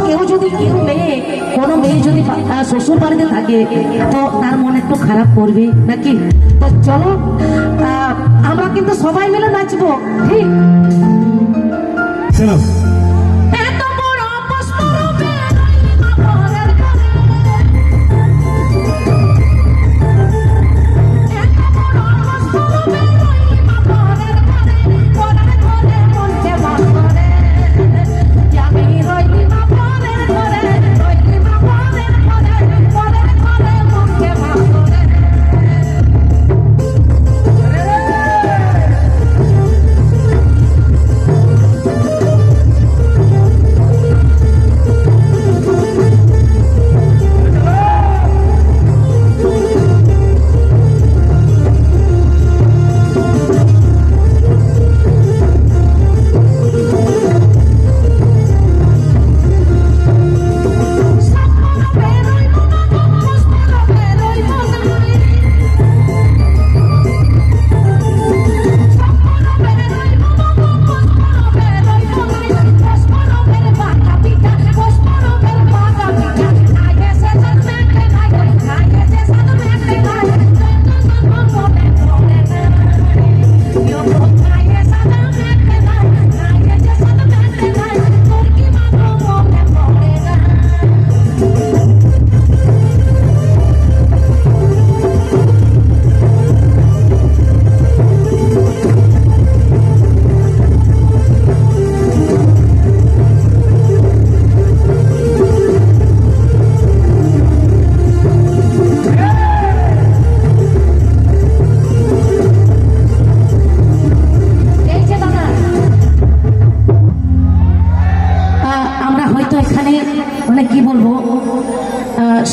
কেউ যদি কোনো মেয়ে যদি শ্বশুর বাড়িতে থাকে তো তার মন একটু খারাপ করবে নাকি? তো চলো আমরা কিন্তু সবাই মিলে নাচবো, ঠিক? চলো।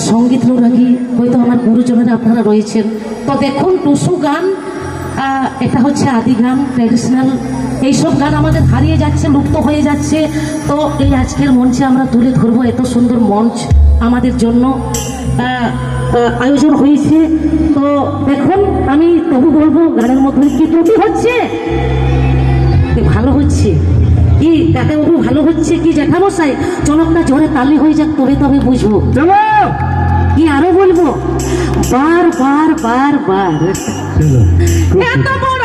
সঙ্গীত অনুরাগী হয়তো আমার গুরুজনেরা আপনারা রয়েছেন, তো দেখুন টুসু গান, এটা হচ্ছে আদি গান, ট্র্যাডিশনাল। এইসব গান আমাদের হারিয়ে যাচ্ছে, লুপ্ত হয়ে যাচ্ছে। তো এই আজকের মঞ্চে আমরা তুলে ধরবো, এত সুন্দর মঞ্চ আমাদের জন্য আয়োজন হয়েছে। তো দেখুন, আমি তবু বলবো গানের মধ্যে কি ত্রুটি হচ্ছে? ভালো হচ্ছে কি কাকাবাবু? ভালো হচ্ছে কি জ্যাঠামশাই? চলকটা জোরে তালি হয়ে যাক, তবে তবে বুঝবো। কি আরো বলবো? বার বার বার বার চলো। এত বড়